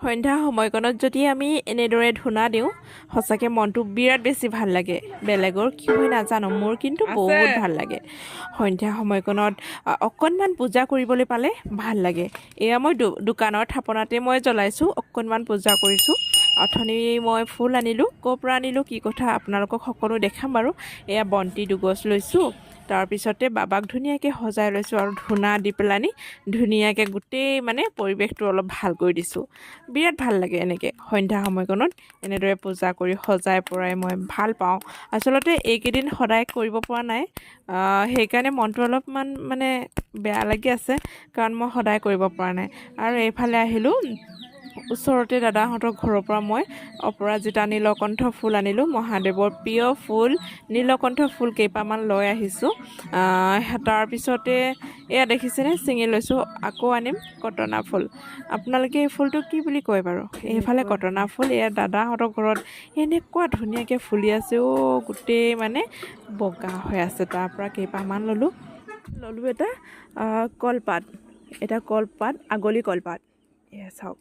সন্ধ্যা সময়কণত যদি আমি এনেদৰে ধূনা দিওঁ সঁচাকৈ মনটো বিৰাট বেছি ভাল লাগে। বেলেগৰ কি হয় নাজানো, মোৰ কিন্তু বহুত ভাল লাগে। সন্ধ্যা সময়কণত অকণমান পূজা কৰিবলৈ পালে ভাল লাগে। এয়া মই দোকানৰ থাপনাতে মই জ্বলাইছোঁ, অকণমান পূজা কৰিছোঁ। অথনি মই ফুল আনিলোঁ, ক'ৰ পৰা আনিলোঁ কি কথা আপোনালোকক সকলো দেখাম বাৰু। এয়া বন্তি দুগছ লৈছোঁ, তাৰপিছতে বাবাক ধুনীয়াকৈ সজাই লৈছোঁ আৰু ধূনা দি পেলানি ধুনীয়াকৈ গোটেই মানে পৰিৱেশটো অলপ ভাল কৰি দিছোঁ। বিৰাট ভাল লাগে এনেকৈ সন্ধ্যা সময়কণত এনেদৰে পূজা কৰি সজাই পৰাই মই ভাল পাওঁ। আচলতে এইকেইদিন সদায় কৰিব পৰা নাই, সেইকাৰণে মনটো অলপমান মানে বেয়া লাগি আছে, কাৰণ মই সদায় কৰিব পৰা নাই। আৰু এইফালে আহিলোঁ, ওচৰতে দাদাহঁতৰ ঘৰৰ পৰা মই অপৰাজিতা নীলকণ্ঠ ফুল আনিলোঁ। মহাদেৱৰ প্ৰিয় ফুল নীলকণ্ঠ ফুল কেইপামান লৈ আহিছোঁ। তাৰপিছতে এয়া দেখিছেনে ছিঙি লৈছোঁ। আকৌ আনিম কটনা ফুল। আপোনালোকে এই ফুলটো কি বুলি কয় বাৰু? এইফালে কটনা ফুল। এয়া দাদাহঁতৰ ঘৰত এনেকুৱা ধুনীয়াকৈ ফুলি আছে, গোটেই মানে বগা হৈ আছে। তাৰ পৰা কেইপামান ল'লোঁ এটা কলপাত, আগলি কলপাত। এয়া চাওক